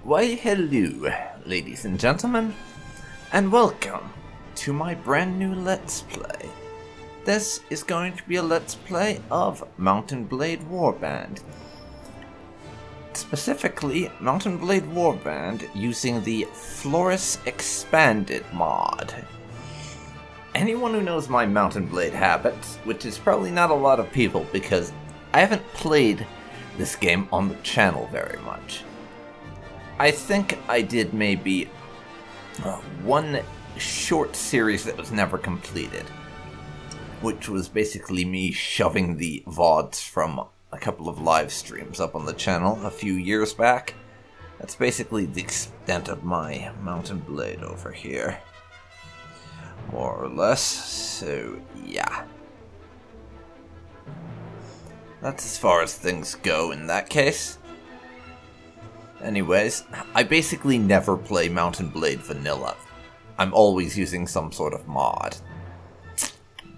Why hello, ladies and gentlemen, and welcome to my brand new Let's Play. This is going to be a Let's Play of Mount & Blade Warband. Specifically, Mount & Blade Warband using the Florus Expanded mod. Anyone who knows my Mount & Blade habits, which is probably not a lot of people because I haven't played this game on the channel very much. I think I did maybe one short series that was never completed, which was basically me shoving the VODs from a couple of live streams up on the channel a few years back. That's basically the extent of my Mount & Blade over here, more or less, so yeah. That's as far as things go in that case. Anyways, I basically never play Mount & Blade vanilla. I'm always using some sort of mod.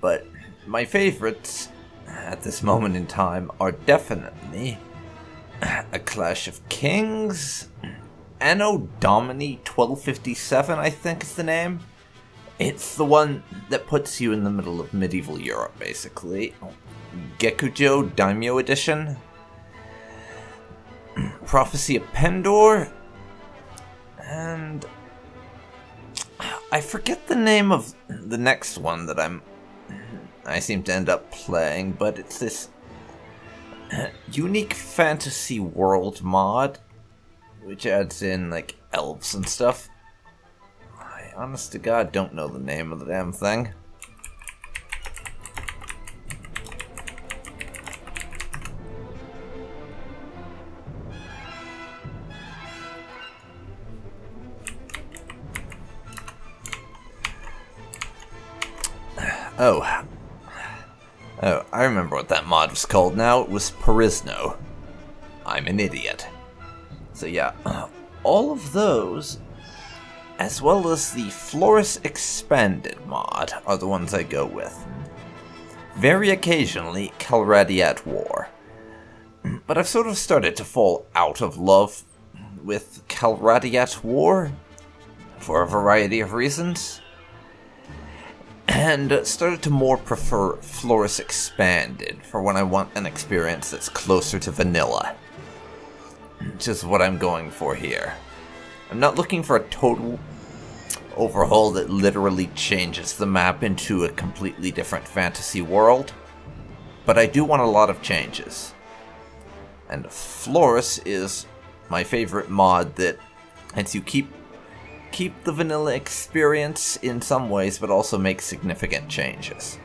But my favorites at this moment in time are definitely A Clash of Kings, Anno Domini 1257 I think is the name. It's the one that puts you in the middle of medieval Europe basically. Gekujo Daimyo Edition, Prophecy of Pendor, and I forget the name of the next one that I seem to end up playing, but it's this unique fantasy world mod, which adds in like elves and stuff. I honest to God don't know the name of the damn thing. Oh, I remember what that mod was called now. It was Perisno. I'm an idiot. So yeah, all of those, as well as the Florus Expanded mod, are the ones I go with. Very occasionally, Calradia at War. But I've sort of started to fall out of love with Calradia at War, for a variety of reasons. And started to more prefer Florus Expanded for when I want an experience that's closer to vanilla. Which is what I'm going for here. I'm not looking for a total overhaul that literally changes the map into a completely different fantasy world, but I do want a lot of changes. And Florus is my favorite mod that lets you keep the vanilla experience in some ways, but also make significant changes.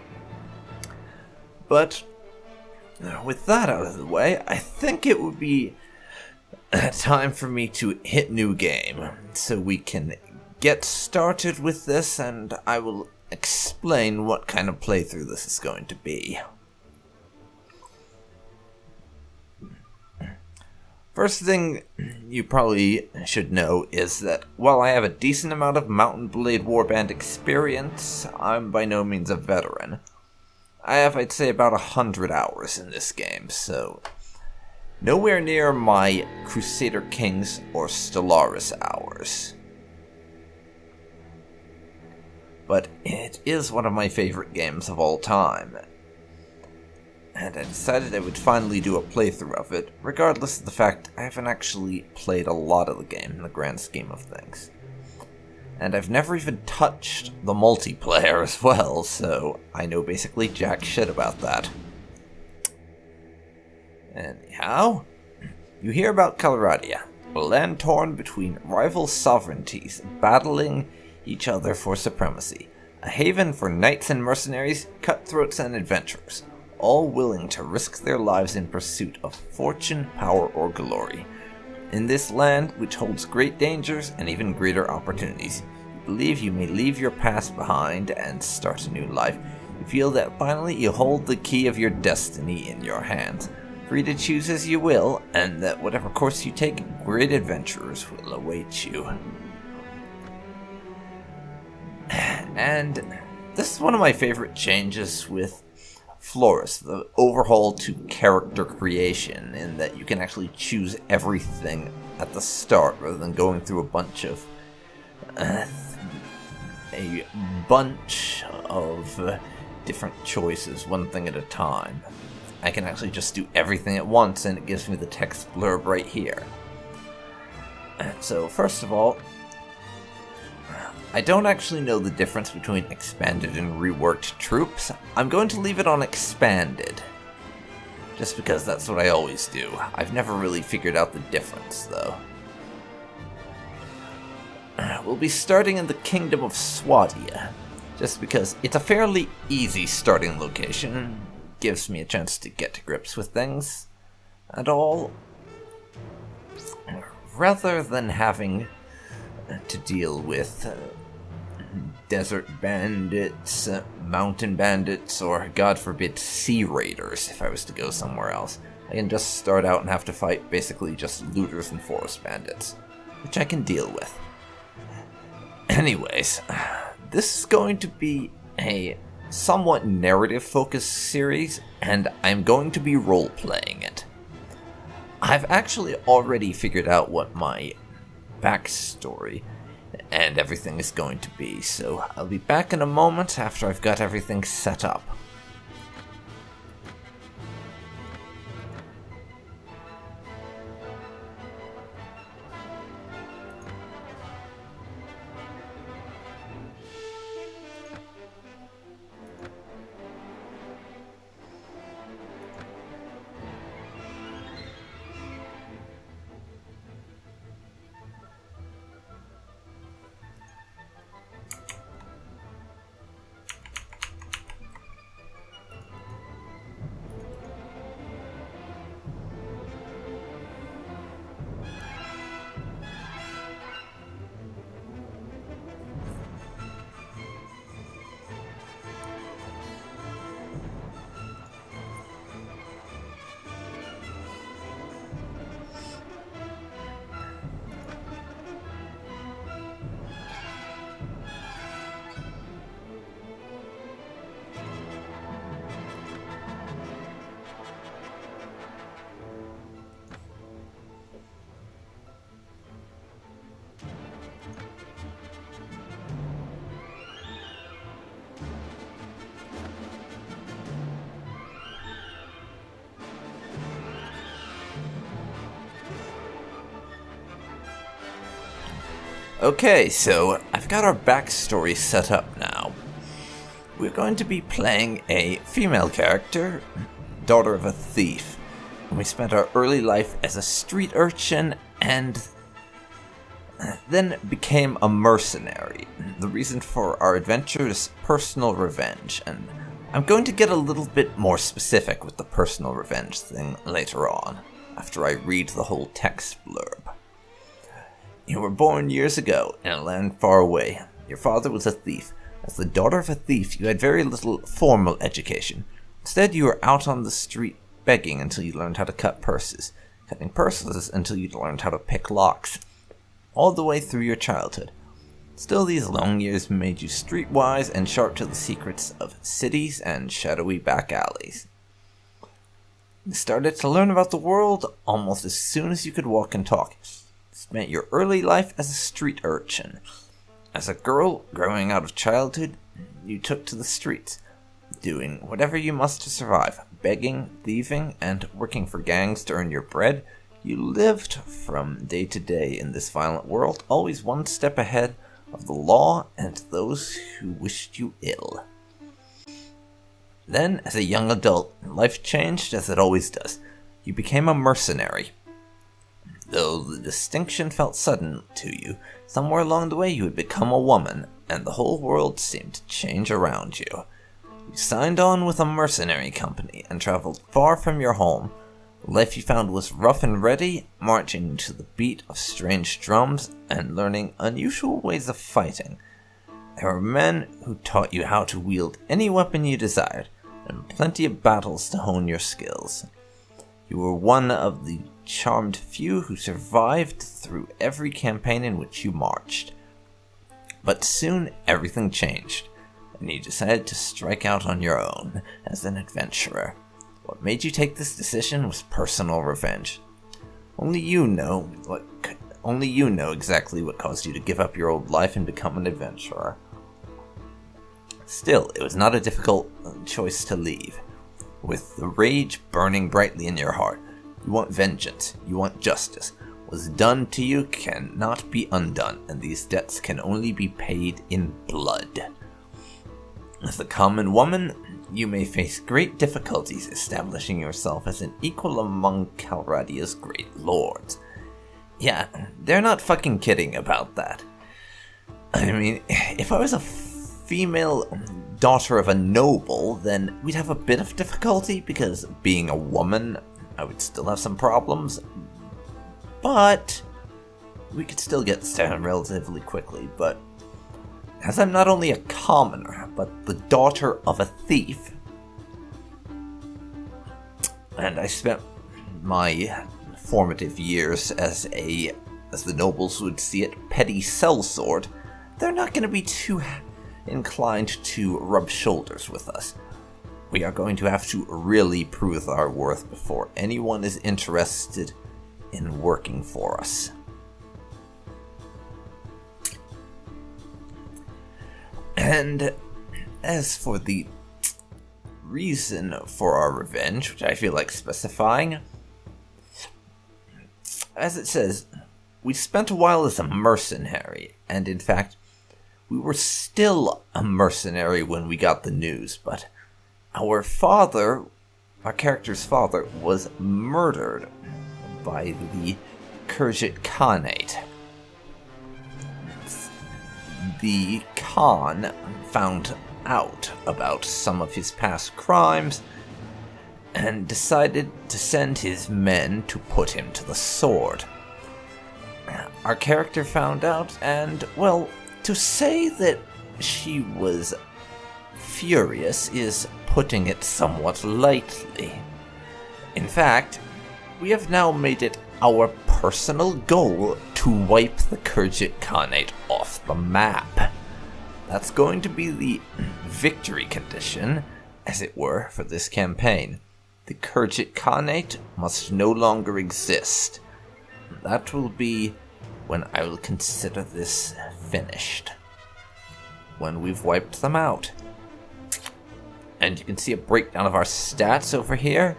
But with that out of the way, I think it would be time for me to hit new game, so we can get started with this, and I will explain what kind of playthrough this is going to be. First thing you probably should know is that while I have a decent amount of Mount & Blade Warband experience, I'm by no means a veteran. I have, I'd say, about 100 hours in this game, so nowhere near my Crusader Kings or Stellaris hours. But it is one of my favorite games of all time, and I decided I would finally do a playthrough of it, regardless of the fact I haven't actually played a lot of the game in the grand scheme of things. And I've never even touched the multiplayer as well, so I know basically jack shit about that. Anyhow, you hear about Calradia, a land torn between rival sovereignties battling each other for supremacy, a haven for knights and mercenaries, cutthroats and adventurers, all willing to risk their lives in pursuit of fortune, power, or glory. In this land, which holds great dangers and even greater opportunities, you believe you may leave your past behind and start a new life. You feel that finally you hold the key of your destiny in your hands, free to choose as you will, and that whatever course you take, great adventurers will await you. And this is one of my favorite changes with Florus, the overhaul to character creation, in that you can actually choose everything at the start rather than going through a bunch of different choices, one thing at a time. I can actually just do everything at once, and it gives me the text blurb right here. So first of all, I don't actually know the difference between expanded and reworked troops. I'm going to leave it on expanded, just because that's what I always do. I've never really figured out the difference, though. We'll be starting in the Kingdom of Swadia, just because it's a fairly easy starting location. Gives me a chance to get to grips with things and all, rather than having to deal with desert bandits, mountain bandits, or, God forbid, sea raiders. If I was to go somewhere else, I can just start out and have to fight basically just looters and forest bandits, which I can deal with. Anyways, this is going to be a somewhat narrative-focused series, and I'm going to be role-playing it. I've actually already figured out what my backstory and everything is going to be, so I'll be back in a moment after I've got everything set up. Okay, so I've got our backstory set up now. We're going to be playing a female character, daughter of a thief. We spent our early life as a street urchin and then became a mercenary. The reason for our adventure is personal revenge, and I'm going to get a little bit more specific with the personal revenge thing later on, after I read the whole text blurb. You were born years ago in a land far away. Your father was a thief. As the daughter of a thief, you had very little formal education. Instead, you were out on the street begging until you learned how to cut purses, cutting purses until you learned how to pick locks, all the way through your childhood. Still, these long years made you streetwise and sharp to the secrets of cities and shadowy back alleys. You started to learn about the world almost as soon as you could walk and talk. Spent your early life as a street urchin. As a girl growing out of childhood, you took to the streets, doing whatever you must to survive, begging, thieving, and working for gangs to earn your bread. You lived from day to day in this violent world, always one step ahead of the law and those who wished you ill. Then, as a young adult, life changed as it always does. You became a mercenary. Though the distinction felt sudden to you, somewhere along the way you had become a woman, and the whole world seemed to change around you. You signed on with a mercenary company and traveled far from your home. The life you found was rough and ready, marching to the beat of strange drums and learning unusual ways of fighting. There were men who taught you how to wield any weapon you desired, and plenty of battles to hone your skills. You were one of the charmed few who survived through every campaign in which you marched. But soon everything changed, and you decided to strike out on your own as an adventurer. What made you take this decision was personal revenge. Only you know exactly what caused you to give up your old life and become an adventurer. Still, it was not a difficult choice to leave. With the rage burning brightly in your heart, you want vengeance, you want justice. What's done to you cannot be undone, and these debts can only be paid in blood. As a common woman, you may face great difficulties establishing yourself as an equal among Calradia's great lords. Yeah, they're not fucking kidding about that. I mean, if I was a female daughter of a noble, then we'd have a bit of difficulty, because being a woman, I would still have some problems. But we could still get this down relatively quickly. But as I'm not only a commoner, but the daughter of a thief, and I spent my formative years as the nobles would see it, petty sellsword, they're not going to be too inclined to rub shoulders with us. We are going to have to really prove our worth before anyone is interested in working for us. And as for the reason for our revenge, which I feel like specifying, as it says, we spent a while as a mercenary, and in fact, we were still a mercenary when we got the news, but our character's father, was murdered by the Khergit Khanate. The Khan found out about some of his past crimes and decided to send his men to put him to the sword. Our character found out, and, well, to say that she was furious is putting it somewhat lightly. In fact, we have now made it our personal goal to wipe the Khergit Khanate off the map. That's going to be the victory condition, as it were, for this campaign. The Khergit Khanate must no longer exist. That will be when I will consider this finished. When we've wiped them out. And you can see a breakdown of our stats over here.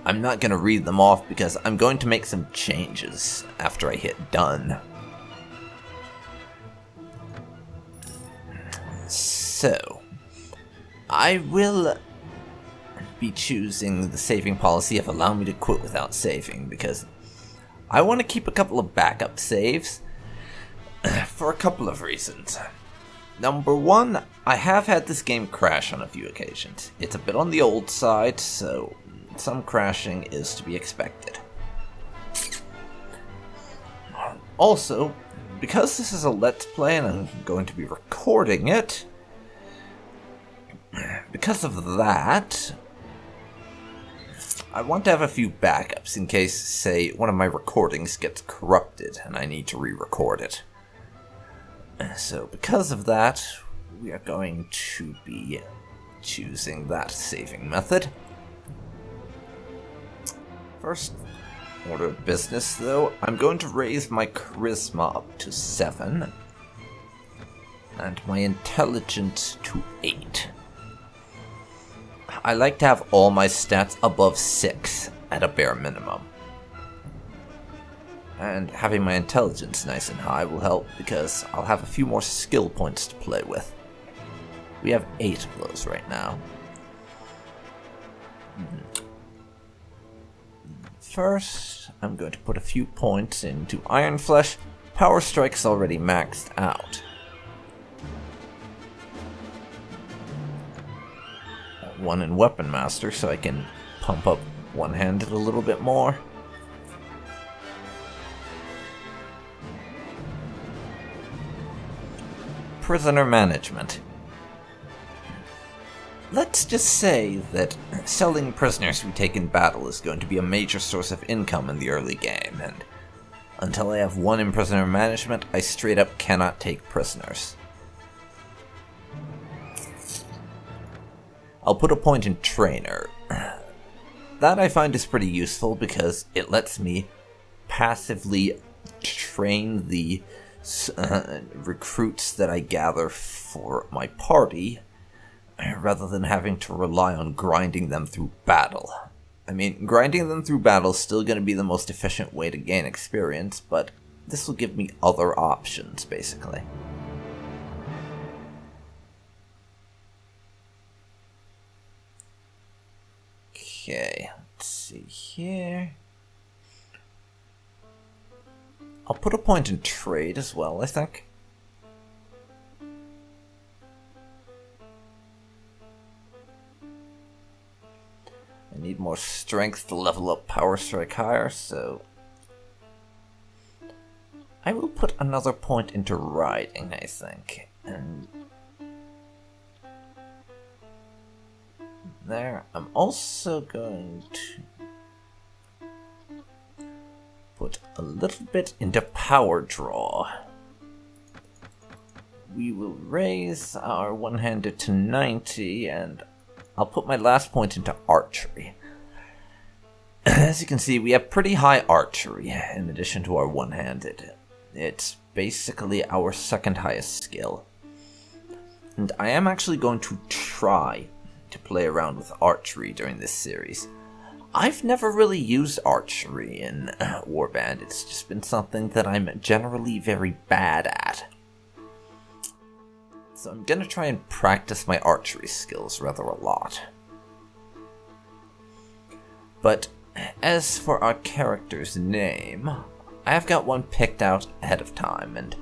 I'm not going to read them off because I'm going to make some changes after I hit done. So, I will be choosing the saving policy of allow me to quit without saving, because I want to keep a couple of backup saves for a couple of reasons. Number one, I have had this game crash on a few occasions. It's a bit on the old side, so some crashing is to be expected. Also, because this is a Let's Play and I'm going to be recording it, because of that, I want to have a few backups in case, say, one of my recordings gets corrupted and I need to re-record it. So, because of that, we are going to be choosing that saving method. First order of business, though, I'm going to raise my charisma up to 7, and my intelligence to 8. I like to have all my stats above 6 at a bare minimum. And having my intelligence nice and high will help because I'll have a few more skill points to play with. We have 8 of those right now. First, I'm going to put a few points into Iron Flesh. Power Strike's already maxed out. One in Weapon Master so I can pump up one-handed a little bit more. Prisoner management. Let's just say that selling prisoners we take in battle is going to be a major source of income in the early game, and until I have 1 in prisoner management, I straight up cannot take prisoners. I'll put a point in trainer. that I find is pretty useful because it lets me passively train the recruits that I gather for my party, rather than having to rely on grinding them through battle. I mean, grinding them through battle is still going to be the most efficient way to gain experience, but this will give me other options, basically. Okay, let's see here. I'll put a point in trade as well, I think. I need more strength to level up Power Strike higher, so I will put another point into riding, I think. And there, I'm also going to put a little bit into power draw. We will raise our one-handed to 90, and I'll put my last point into archery. As you can see, we have pretty high archery in addition to our one-handed. It's basically our second highest skill. And I am actually going to try to play around with archery during this series. I've never really used archery in Warband. It's just been something that I'm generally very bad at. So I'm gonna try and practice my archery skills rather a lot. But as for our character's name, I've got one picked out ahead of time, and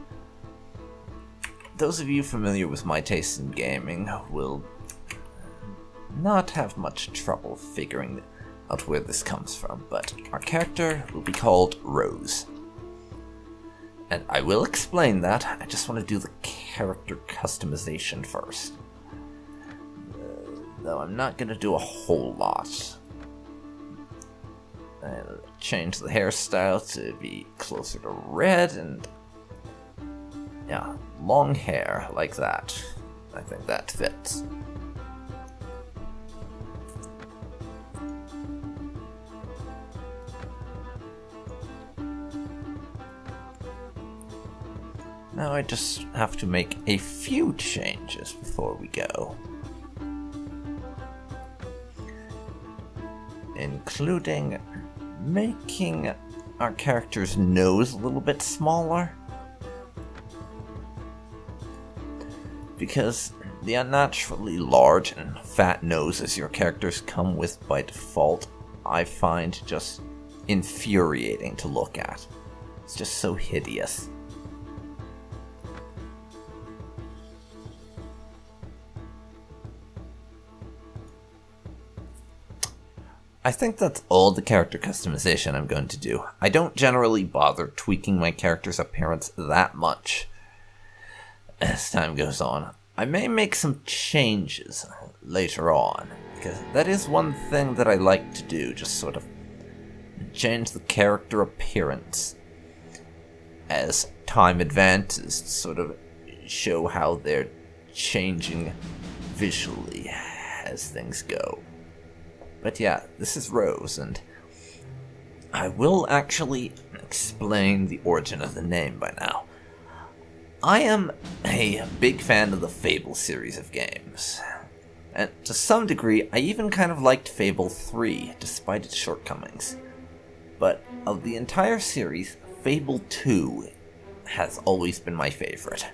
those of you familiar with my taste in gaming will not have much trouble figuring out where this comes from, but our character will be called Rose. And I will explain that. I just want to do the character customization first. Though I'm not going to do a whole lot. I'll change the hairstyle to be closer to red and... yeah, long hair like that. I think that fits. Now I just have to make a few changes before we go. Including making our character's nose a little bit smaller. Because the unnaturally large and fat noses your characters come with by default, I find just infuriating to look at. It's just so hideous. I think that's all the character customization I'm going to do. I don't generally bother tweaking my character's appearance that much as time goes on. I may make some changes later on, because that is one thing that I like to do, just sort of change the character appearance as time advances, to sort of show how they're changing visually as things go. But yeah, this is Rose, and I will actually explain the origin of the name by now. I am a big fan of the Fable series of games, and to some degree, I even kind of liked Fable 3, despite its shortcomings. But of the entire series, Fable 2 has always been my favorite.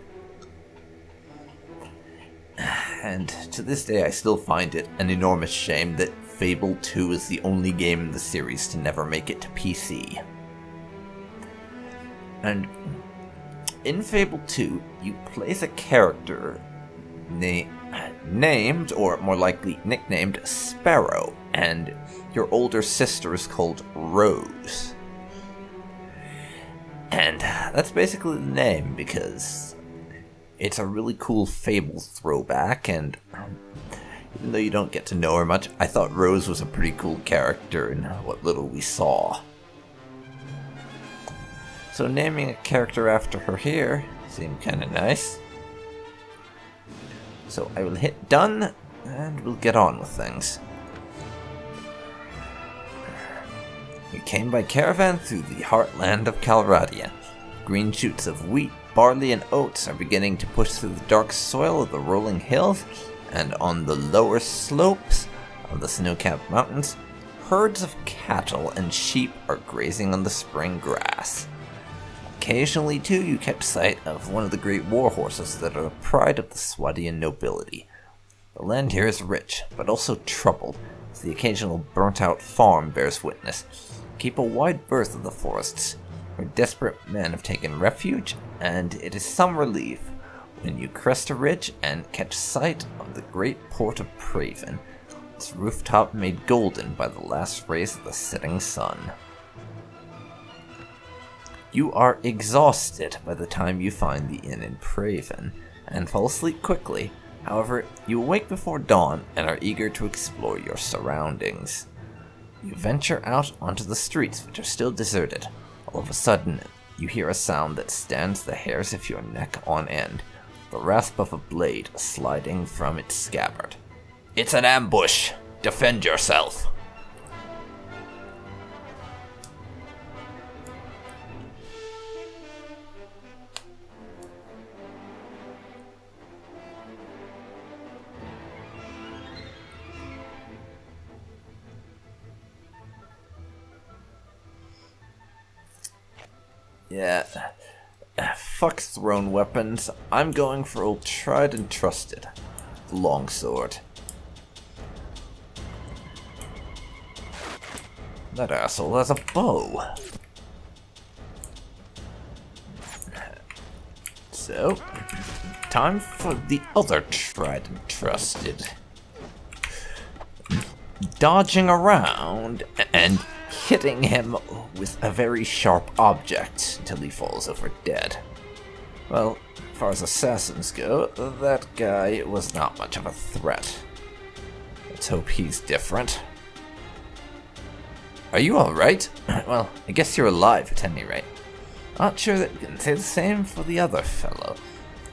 And to this day, I still find it an enormous shame that Fable 2 is the only game in the series to never make it to PC. And in Fable 2, you play as a character named, or more likely nicknamed, Sparrow, and your older sister is called Rose. And that's basically the name, because it's a really cool Fable throwback, and even though you don't get to know her much, I thought Rose was a pretty cool character in what little we saw. So naming a character after her here seemed kinda nice. So I will hit done, and we'll get on with things. You came by caravan through the heartland of Calradia. Green shoots of wheat, barley, and oats are beginning to push through the dark soil of the rolling hills, and on the lower slopes of the snow-capped mountains, herds of cattle and sheep are grazing on the spring grass. Occasionally, too, you catch sight of one of the great war horses that are the pride of the Swadian nobility. The land here is rich, but also troubled, as the occasional burnt-out farm bears witness. Keep a wide berth of the forests, where desperate men have taken refuge, and it is some relief when you crest a ridge and catch sight of the great port of Praven, its rooftop made golden by the last rays of the setting sun. You are exhausted by the time you find the inn in Praven, and fall asleep quickly. However, you awake before dawn and are eager to explore your surroundings. You venture out onto the streets, which are still deserted. All of a sudden, you hear a sound that stands the hairs of your neck on end, the rasp of a blade sliding from its scabbard. It's an ambush! Defend yourself! Yeah, fuck thrown weapons. I'm going for old tried and trusted, the longsword. That asshole has a bow. So, time for the other tried and trusted. Dodging around and hitting him with a very sharp object until he falls over dead. Well, as far as assassins go, that guy was not much of a threat. Let's hope he's different. Are you alright? Well, I guess you're alive at any rate. Not sure that we can say the same for the other fellow.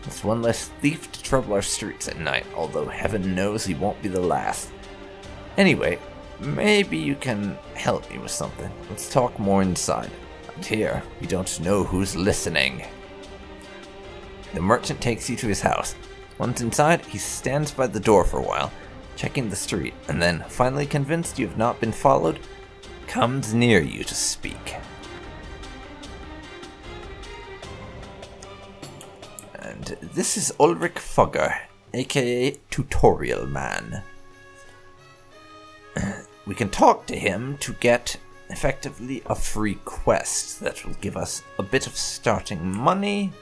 It's one less thief to trouble our streets at night, although heaven knows he won't be the last. Anyway, maybe you can help me with something. Let's talk more inside. Out here, we don't know who's listening. The merchant takes you to his house. Once inside, he stands by the door for a while, checking the street, and then, finally convinced you have not been followed, comes near you to speak. And this is Ulric Fugger, aka Tutorial Man. We can talk to him to get, effectively, a free quest that will give us a bit of starting money,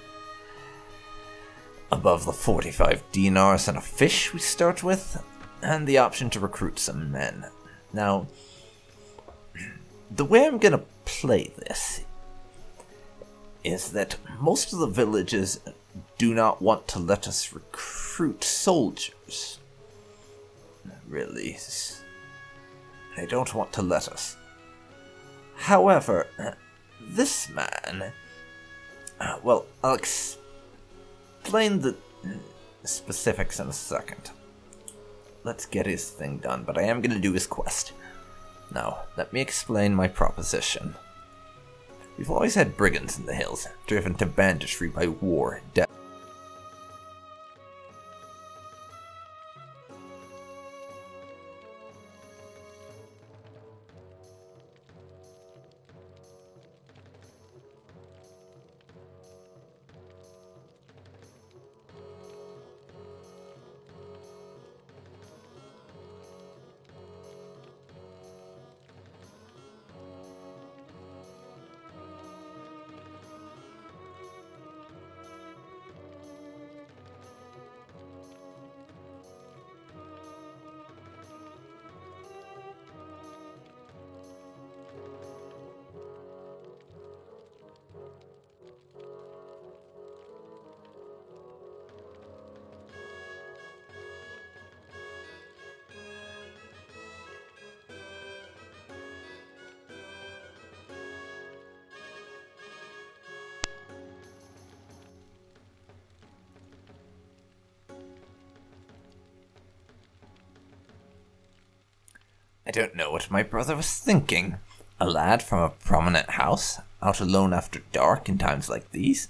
above the 45 dinars and a fish we start with, and the option to recruit some men. Now, the way I'm gonna play this is that most of the villages do not want to let us recruit soldiers. Really, they don't want to let us. However, this man, well, I'll explain the specifics in a second. Let's get his thing done, but I am going to do his quest. Now, let me explain my proposition. We've always had brigands in the hills, driven to banditry by war, death. I don't know what my brother was thinking, A lad from a prominent house, out alone after dark in times like these?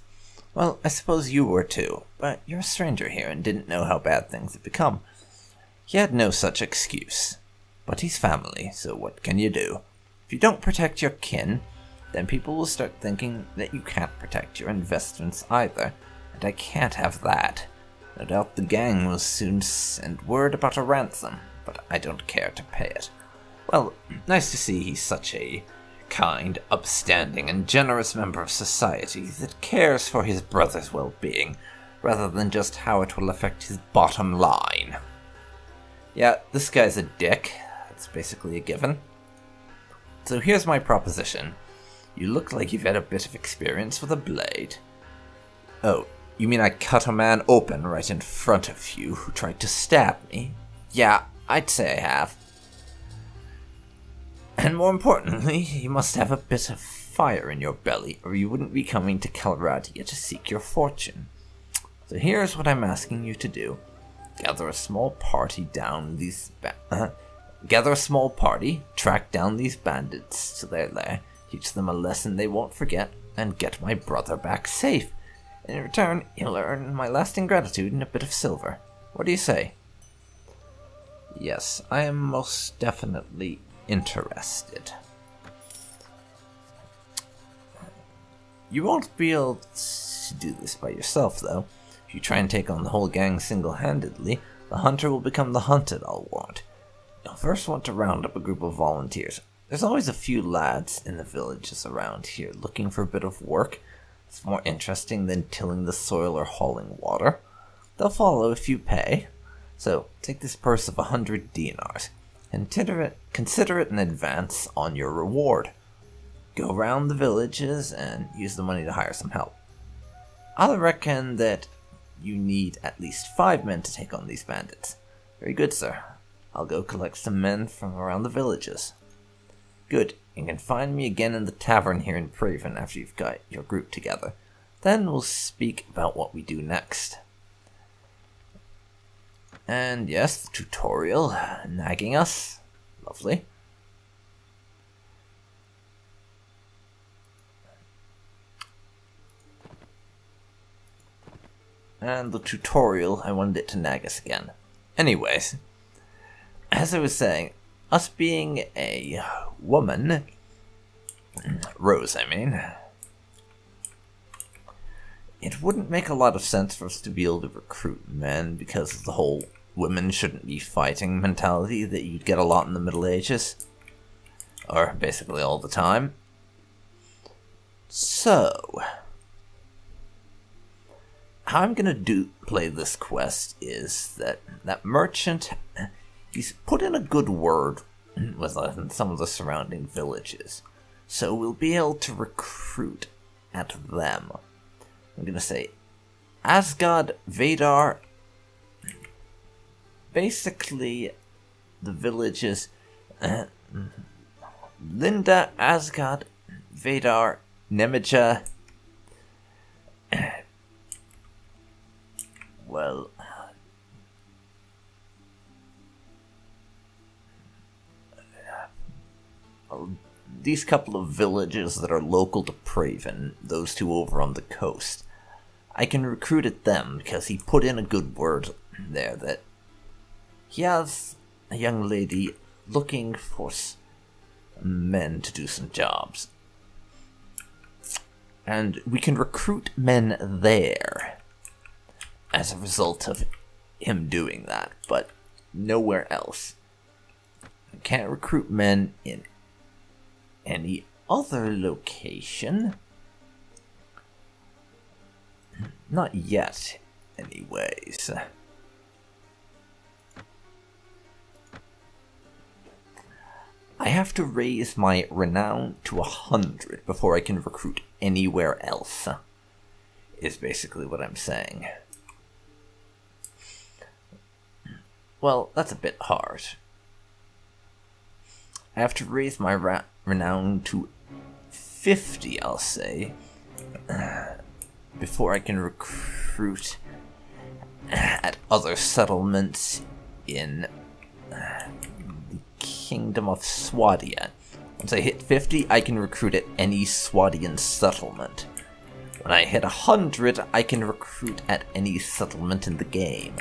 Well, I suppose you were too, but you're a stranger here and didn't know how bad things had become. He had no such excuse. But he's family, so what can you do? If you don't protect your kin, then people will start thinking that you can't protect your investments either, and I can't have that. No doubt the gang will soon send word about a ransom, but I don't care to pay it. Well, nice to see he's such a kind, upstanding, and generous member of society that cares for his brother's well-being, rather than just how it will affect his bottom line. Yeah, this guy's a dick. That's basically a given. So here's my proposition. You look like you've had a bit of experience with a blade. Oh, you mean I cut a man open right in front of you who tried to stab me? Yeah, I'd say I have. And more importantly, you must have a bit of fire in your belly, or you wouldn't be coming to Calradia to seek your fortune. So here's what I'm asking you to do. Gather a small party, track down these bandits to their lair, teach them a lesson they won't forget, and get my brother back safe. In return, you'll earn my lasting gratitude and a bit of silver. What do you say? Yes, I am most definitely interested. You won't be able to do this by yourself, though. If you try and take on the whole gang single-handedly, the hunter will become the hunted, I'll warrant. You'll first want to round up a group of volunteers. There's always a few lads in the villages around here looking for a bit of work. It's more interesting than tilling the soil or hauling water. They'll follow if you pay. So, take this purse of 100 dinars. Consider it an advance on your reward. Go round the villages and use the money to hire some help. I'll reckon that you need at least 5 men to take on these bandits. Very good, sir. I'll go collect some men from around the villages. Good. You can find me again in the tavern here in Praven after you've got your group together. Then we'll speak about what we do next. And yes, the tutorial, nagging us. Lovely. And the tutorial, I wanted it to nag us again. Anyways, as I was saying, us being a woman, Rose I mean, it wouldn't make a lot of sense for us to be able to recruit men because of the whole women shouldn't be fighting mentality that you'd get a lot in the Middle Ages. Or basically all the time. So, how I'm gonna play this quest is that merchant, he's put in a good word with some of the surrounding villages. So we'll be able to recruit at them. I'm gonna say Asgard, Vadar, basically the villages Linda, Asgard, Vadar, Nemija. Well, these couple of villages that are local to Praven, those two over on the coast, I can recruit at them because he put in a good word there that he has a young lady looking for men to do some jobs. And we can recruit men there as a result of him doing that, but nowhere else. We can't recruit men in any other location. Not yet, anyways. I have to raise my renown to 100 before I can recruit anywhere else, is basically what I'm saying. Well, that's a bit hard. I have to raise my renown to 50, I'll say, before I can recruit at other settlements in the Kingdom of Swadia. Once I hit 50, I can recruit at any Swadian settlement. When I hit 100, I can recruit at any settlement in the game.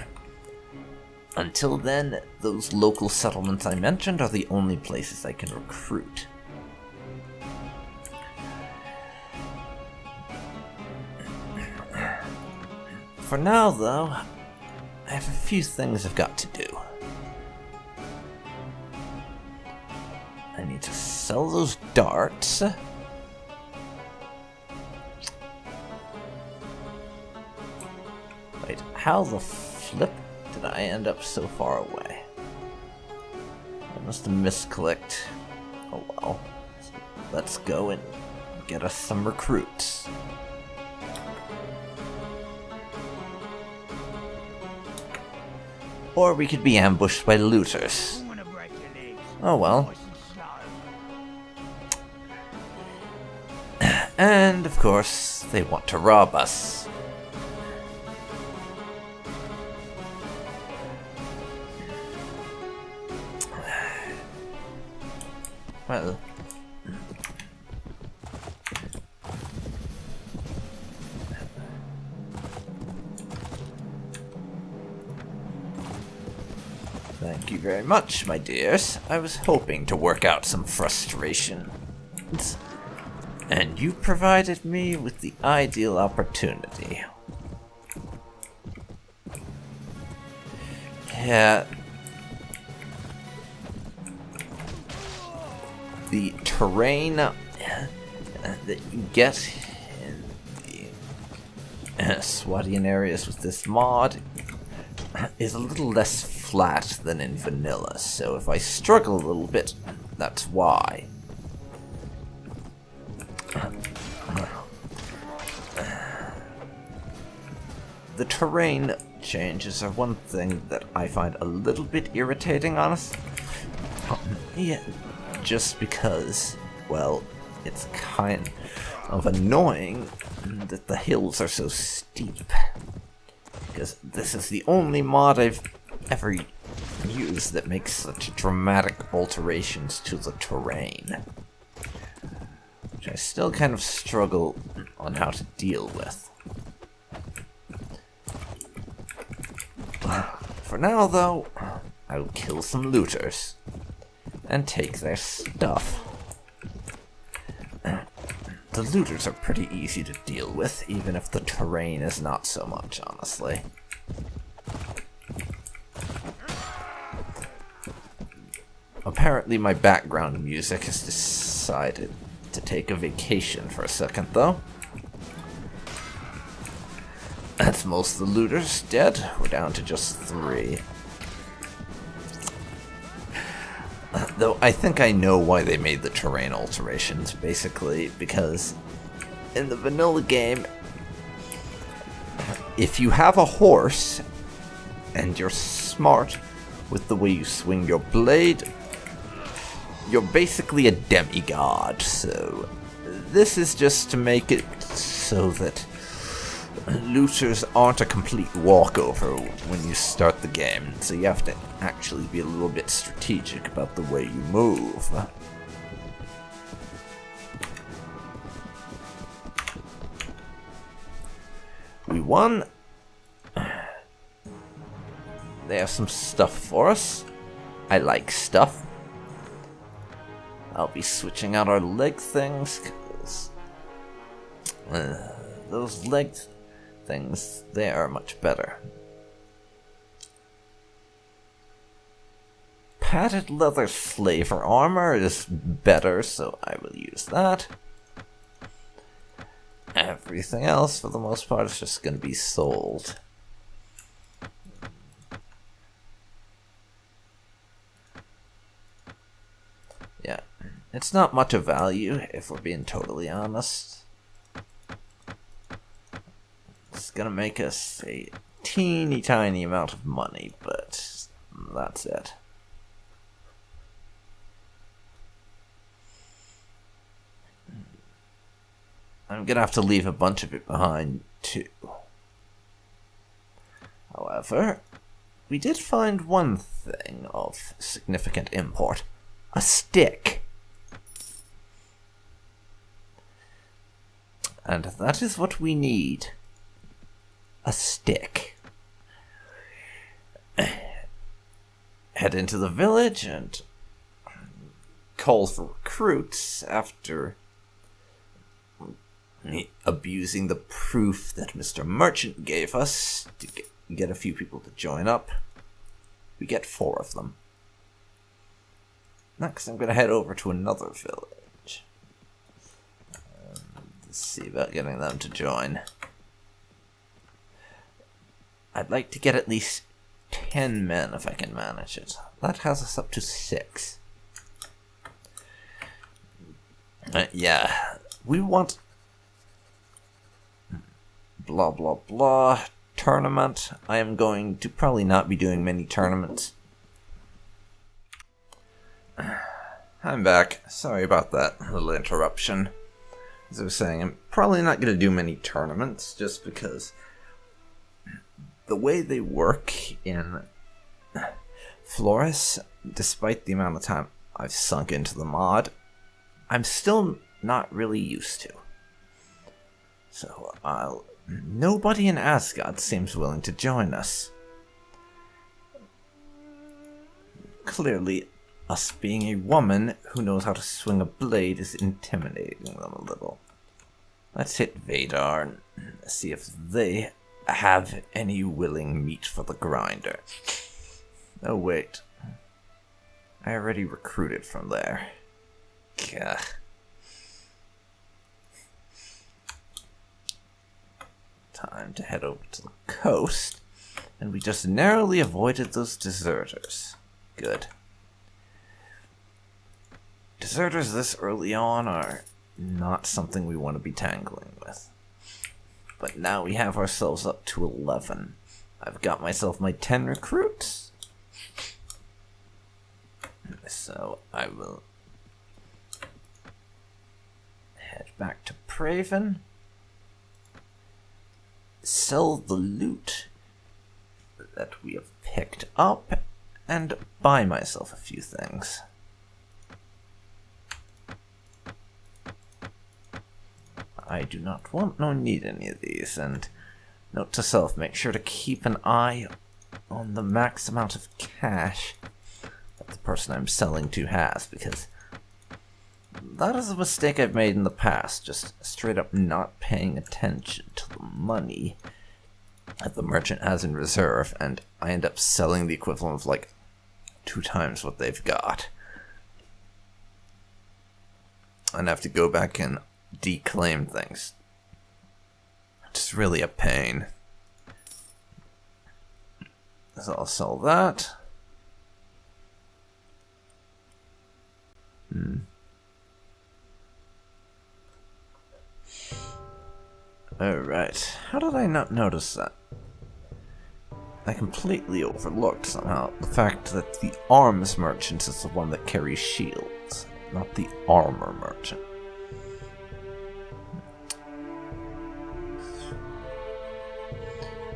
Until then, those local settlements I mentioned are the only places I can recruit. For now, though, I have a few things I've got to do. I need to sell those darts. Wait, how the flip did I end up so far away? I must have misclicked. Oh well. Let's go and get us some recruits. Or we could be ambushed by looters. Oh well. And of course, they want to rob us. Well, thank you very much, my dears. I was hoping to work out some frustration. And you provided me with the ideal opportunity. Yeah. The terrain that you get in the Swadian areas with this mod is a little less flat than in vanilla, so if I struggle a little bit, that's why. The terrain changes are one thing that I find a little bit irritating, honestly. Yeah, just because, well, it's kind of annoying that the hills are so steep. Because this is the only mod I've ever used that makes such dramatic alterations to the terrain. Which I still kind of struggle on how to deal with. For now, though, I will kill some looters and take their stuff. The looters are pretty easy to deal with, even if the terrain is not so much, honestly. Apparently my background music has decided to take a vacation for a second, though. That's most of the looters dead. We're down to just 3. Though I think I know why they made the terrain alterations, basically, because in the vanilla game, if you have a horse and you're smart with the way you swing your blade, you're basically a demigod. So this is just to make it so that looters aren't a complete walkover when you start the game, so you have to actually be a little bit strategic about the way you move. We won. They have some stuff for us. I like stuff. I'll be switching out our leg things, because those leg things, they are much better. Padded leather slaver armor is better, so I will use that. Everything else, for the most part, is just going to be sold. Yeah, it's not much of value, if we're being totally honest. It's gonna make us a teeny tiny amount of money, but that's it. I'm gonna have to leave a bunch of it behind too. However, we did find one thing of significant import. A stick. And that is what we need. A stick. Head into the village and call for recruits after abusing the proof that Mr. Merchant gave us to get a few people to join up. We get 4 of them. Next, I'm going to head over to another village. Let's see about getting them to join. I'd like to get at least 10 men if I can manage it. That has us up to 6. Yeah, we want... blah blah blah. Tournament. I am going to probably not be doing many tournaments. I'm back. Sorry about that little interruption. As I was saying, I'm probably not going to do many tournaments just because the way they work in Flores, despite the amount of time I've sunk into the mod, I'm still not really used to. So nobody in Asgard seems willing to join us. Clearly, us being a woman who knows how to swing a blade is intimidating them a little. Let's hit Vadar and see if they have any willing meat for the grinder. Oh wait, I already recruited from there. Gah. Time to head over to the coast, and we just narrowly avoided those deserters. Good. Deserters this early on are not something we want to be tangling with. But now we have ourselves up to 11. I've got myself my 10 recruits. So I will head back to Praven. Sell the loot that we have picked up and buy myself a few things. I do not want nor need any of these, and note to self, make sure to keep an eye on the max amount of cash that the person I'm selling to has, because that is a mistake I've made in the past, just straight up not paying attention to the money that the merchant has in reserve, and I end up selling the equivalent of like 2 times what they've got. And I have to go back and declaim things. It's really a pain. So I'll sell that. Alright, how did I not notice that? I completely overlooked somehow the fact that the arms merchant is the one that carries shields, not the armor merchant.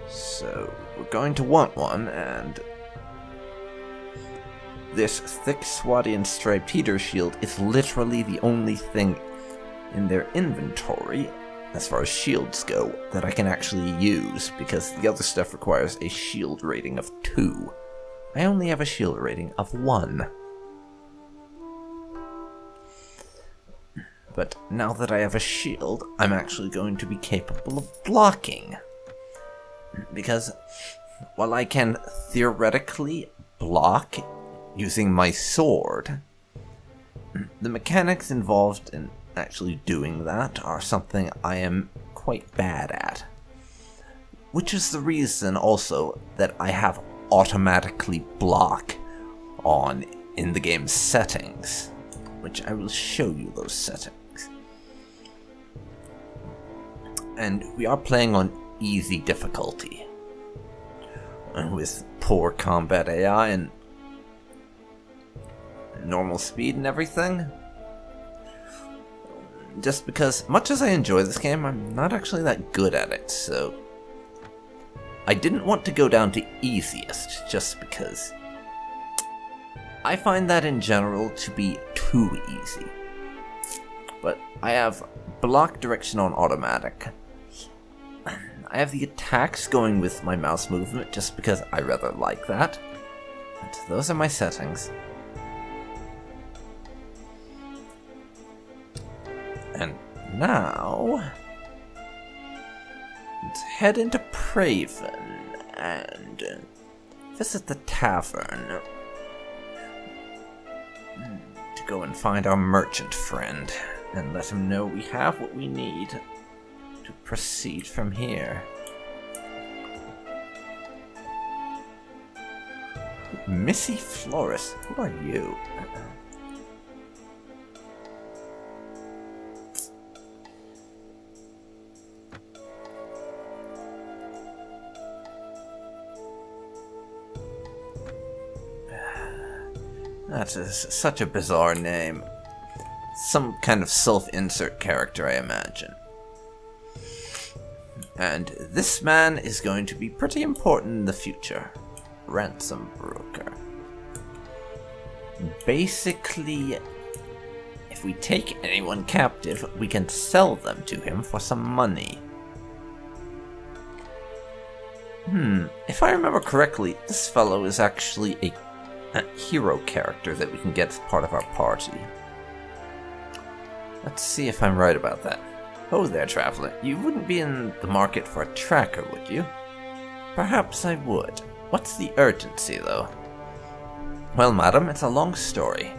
So, we're going to want one, and this thick Swadian striped heater shield is literally the only thing in their inventory, as far as shields go, that I can actually use, because the other stuff requires a shield rating of 2. I only have a shield rating of 1. But now that I have a shield, I'm actually going to be capable of blocking. Because while I can theoretically block using my sword, the mechanics involved in actually doing that are something I am quite bad at. Which is the reason also that I have automatically block on in the game's settings, which I will show you those settings. And we are playing on easy difficulty, with poor combat AI and normal speed and everything. Just because, much as I enjoy this game, I'm not actually that good at it, so I didn't want to go down to easiest, just because I find that in general to be too easy. but I have block direction on automatic. I have the attacks going with my mouse movement just because I rather like that. And those are my settings. And now, let's head into Praven and visit the tavern to go and find our merchant friend and let him know we have what we need to proceed from here. Missy Flores, who are you? That is such a bizarre name. Some kind of self-insert character, I imagine. And this man is going to be pretty important in the future. Ransom broker. Basically, if we take anyone captive, we can sell them to him for some money. If I remember correctly, this fellow is actually a hero character that we can get as part of our party. Let's see if I'm right about that. Oh there, traveler. You wouldn't be in the market for a tracker, would you? Perhaps I would. What's the urgency, though? Well, madam, it's a long story.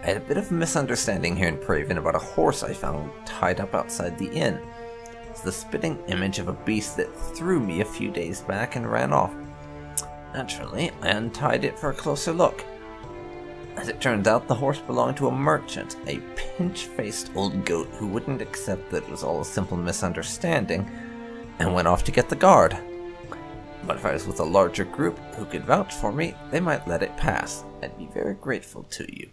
I had a bit of a misunderstanding here in Praven about a horse I found tied up outside the inn. It's the spitting image of a beast that threw me a few days back and ran off. Naturally, I untied it for a closer look. As it turns out, the horse belonged to a merchant, a pinch-faced old goat who wouldn't accept that it was all a simple misunderstanding, and went off to get the guard. But if I was with a larger group who could vouch for me, they might let it pass. I'd be very grateful to you.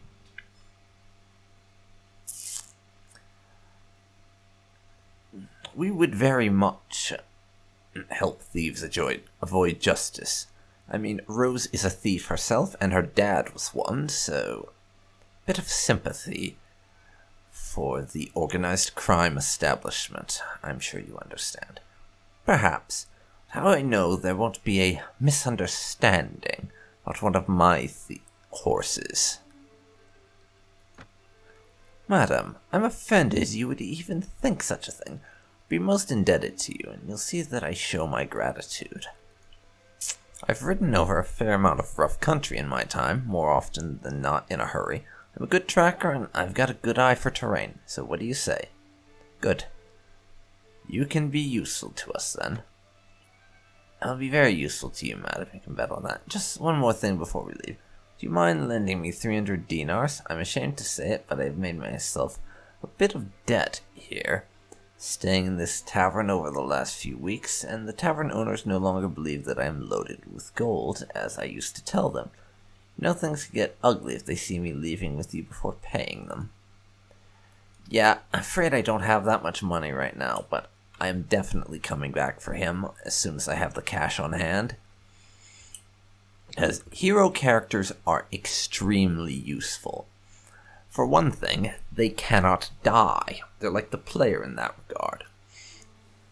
We would very much help thieves avoid justice. I mean, Rose is a thief herself, and her dad was one, so a bit of sympathy for the organized crime establishment. I'm sure you understand. Perhaps. How I know there won't be a misunderstanding about one of my horses. Madam, I'm offended you would even think such a thing. I'd be most indebted to you, and you'll see that I show my gratitude. I've ridden over a fair amount of rough country in my time, more often than not in a hurry. I'm a good tracker, and I've got a good eye for terrain, so what do you say? Good. You can be useful to us, then. I'll be very useful to you, madam, you can bet on that. Just one more thing before we leave. Do you mind lending me 300 dinars? I'm ashamed to say it, but I've made myself a bit of debt here, staying in this tavern over the last few weeks, and the tavern owners no longer believe that I am loaded with gold, as I used to tell them. You know, things can get ugly if they see me leaving with you before paying them. Yeah, I'm afraid I don't have that much money right now, but I am definitely coming back for him as soon as I have the cash on hand. As hero characters are extremely useful. For one thing, they cannot die. They're like the player in that regard.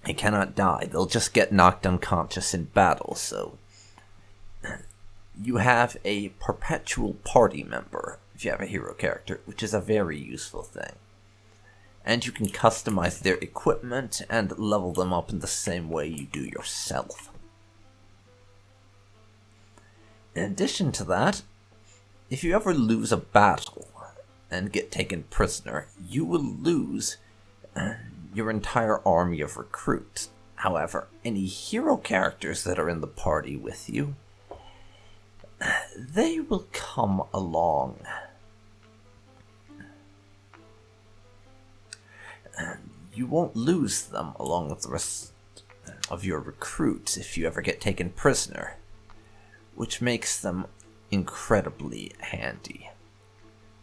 They cannot die. They'll just get knocked unconscious in battle, so you have a perpetual party member if you have a hero character, which is a very useful thing. And you can customize their equipment and level them up in the same way you do yourself. In addition to that, if you ever lose a battle and get taken prisoner, you will lose your entire army of recruits. However, any hero characters that are in the party with you, they will come along. You won't lose them along with the rest of your recruits if you ever get taken prisoner, which makes them incredibly handy.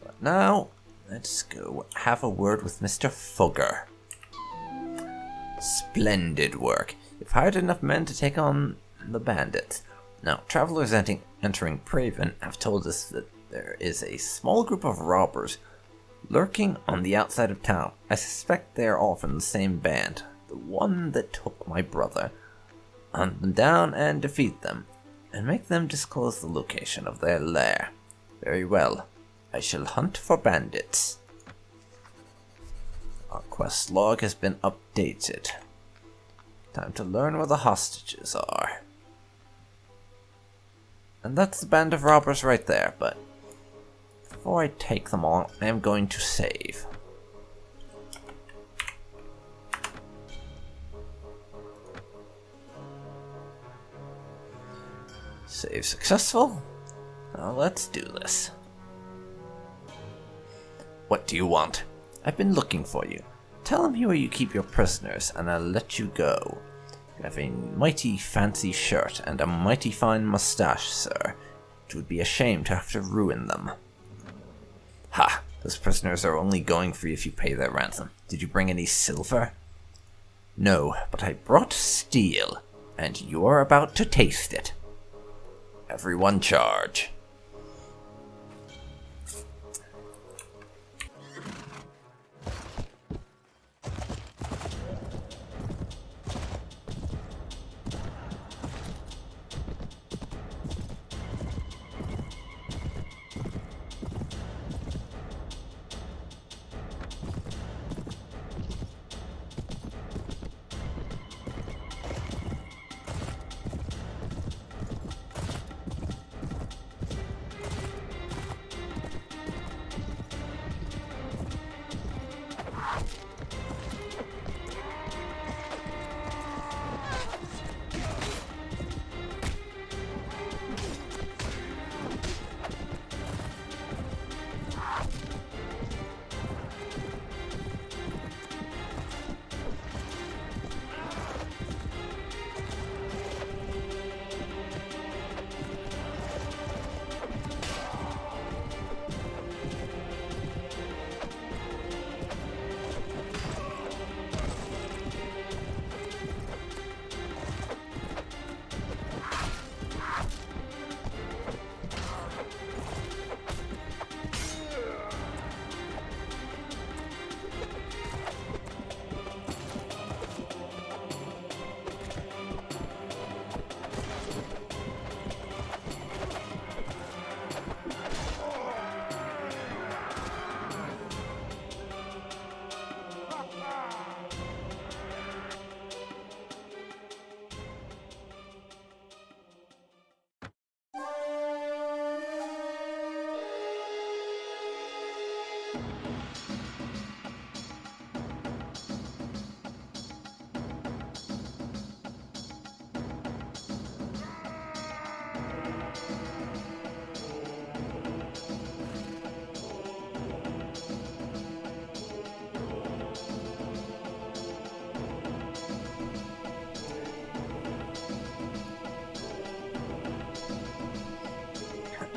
But now, let's go have a word with Mr. Fugger. Splendid work. You've hired enough men to take on the bandits. Now, travelers entering Praven have told us that there is a small group of robbers lurking on the outside of town. I suspect they are all from the same band, the one that took my brother. Hunt them down and defeat them, and make them disclose the location of their lair. Very well. I shall hunt for bandits. Our quest log has been updated. Time to learn where the hostages are. And that's the band of robbers right there, but before I take them all, I am going to save. Save successful? Now let's do this. What do you want? I've been looking for you. Tell me where you keep your prisoners, and I'll let you go. You have a mighty fancy shirt and a mighty fine mustache, sir. It would be a shame to have to ruin them. Ha! Those prisoners are only going free if you pay their ransom. Did you bring any silver? No, but I brought steel, and you're about to taste it. Everyone charge.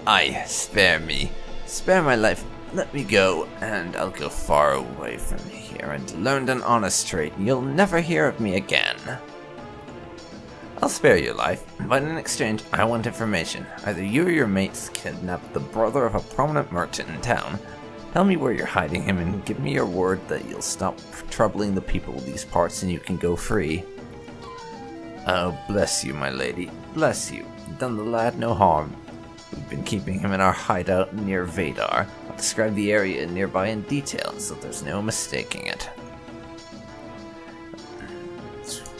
Aye, spare me. Spare my life. Let me go, and I'll go far away from here and learn an honest trade. You'll never hear of me again. I'll spare your life, but in exchange, I want information. Either you or your mates kidnapped the brother of a prominent merchant in town. Tell me where you're hiding him and give me your word that you'll stop troubling the people of these parts and you can go free. Oh, bless you, my lady. Bless you. You've done the lad no harm. We've been keeping him in our hideout near Vadar. I'll describe the area nearby in detail so there's no mistaking it.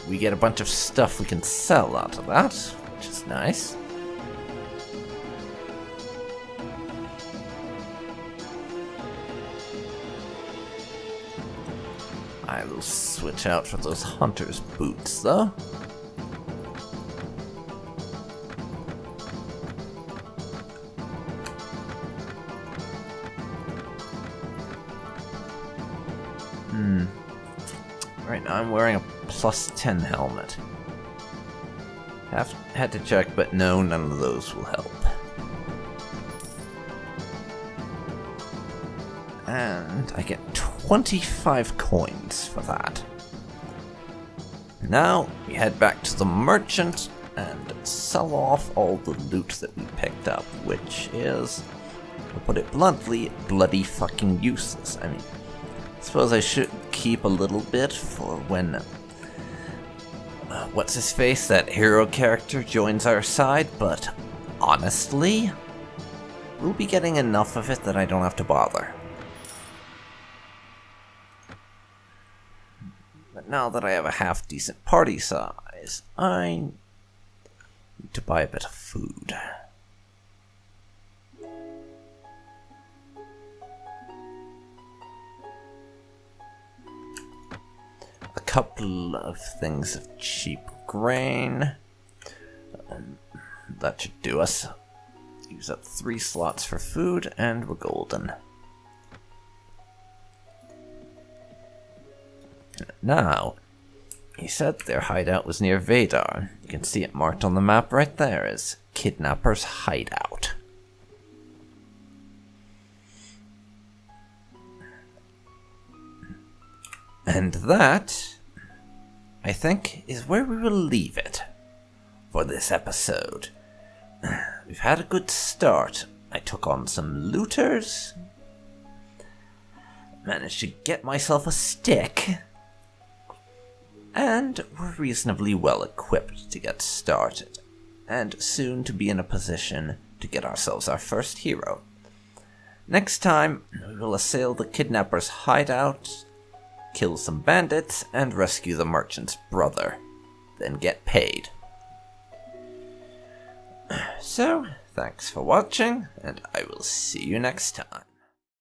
We get a bunch of stuff we can sell out of that, which is nice. I will switch out for those hunter's boots, though. Right now I'm wearing a +10 helmet. Had to check, but no, none of those will help. And I get 25 coins for that. Now we head back to the merchant and sell off all the loot that we picked up, which is To put it bluntly, bloody fucking useless. I mean, I suppose I should keep a little bit for when... what's his face? That hero character joins our side, but honestly, we'll be getting enough of it that I don't have to bother. But now that I have a half-decent party size, I need to buy a bit of food. A couple of things of cheap grain. That should do us. Use up 3 slots for food, and we're golden. Now, he said their hideout was near Vadar. You can see it marked on the map right there as Kidnapper's Hideout. And that, I think, is where we will leave it for this episode. We've had a good start. I took on some looters, managed to get myself a stick, and we're reasonably well equipped to get started, and soon to be in a position to get ourselves our first hero. Next time, we will assail the Kidnapper's Hideout, kill some bandits, and rescue the merchant's brother, then get paid. So, thanks for watching, and I will see you next time.